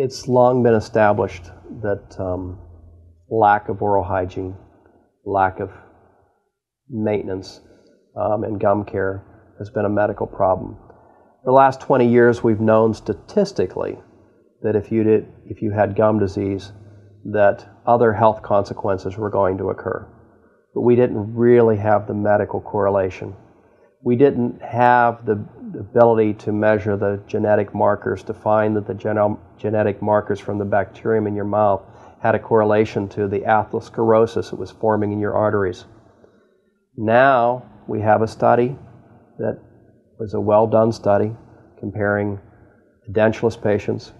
It's long been established that lack of oral hygiene, lack of maintenance, and gum care has been a medical problem. For the last 20 years, we've known statistically that if you had gum disease, that other health consequences were going to occur. But we didn't really have the medical correlation. We didn't have the ability to measure the genetic markers to find that the genetic markers from the bacterium in your mouth had a correlation to the atherosclerosis that was forming in your arteries. Now we have a study that was a well-done study comparing edentulous patients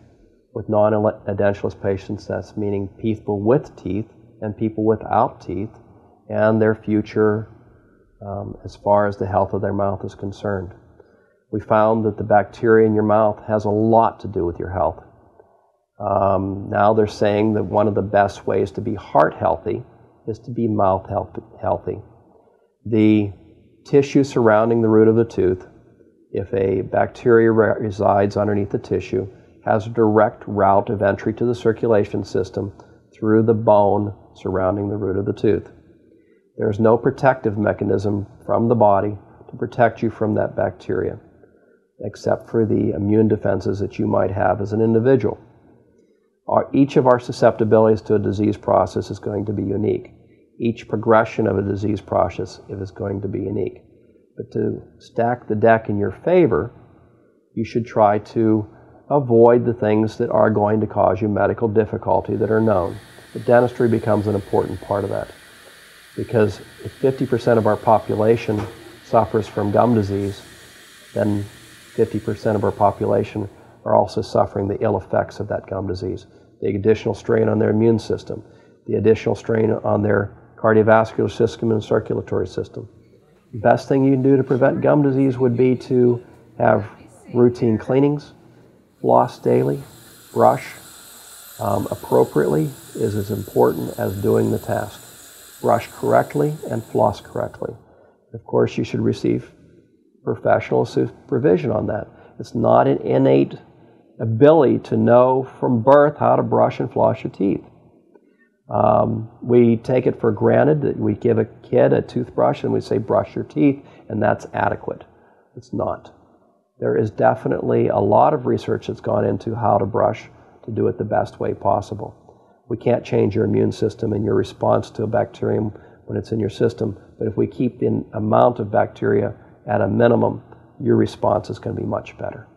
with non-edentulous patients, that's meaning people with teeth and people without teeth, and their future as far as the health of their mouth is concerned. We found that the bacteria in your mouth has a lot to do with your health. Now they're saying that one of the best ways to be heart healthy is to be mouth healthy. The tissue surrounding the root of the tooth, if a bacteria resides underneath the tissue, has a direct route of entry to the circulation system through the bone surrounding the root of the tooth. There's no protective mechanism from the body to protect you from that bacteria, except for the immune defenses that you might have as an individual. Each of our susceptibilities to a disease process is going to be unique. Each progression of a disease process is going to be unique. But to stack the deck in your favor, you should try to avoid the things that are going to cause you medical difficulty that are known. But dentistry becomes an important part of that. Because if 50% of our population suffers from gum disease, then 50% of our population are also suffering the ill effects of that gum disease. The additional strain on their immune system, the additional strain on their cardiovascular system and circulatory system. The best thing you can do to prevent gum disease would be to have routine cleanings, floss daily, brush appropriately is as important as doing the task. Brush correctly and floss correctly. Of course, you should receive professional supervision on that. It's not an innate ability to know from birth how to brush and floss your teeth. We take it for granted that we give a kid a toothbrush and we say brush your teeth and that's adequate. It's not. There is definitely a lot of research that's gone into how to brush to do it the best way possible. We can't change your immune system and your response to a bacterium when it's in your system, but if we keep the amount of bacteria at a minimum, your response is going to be much better.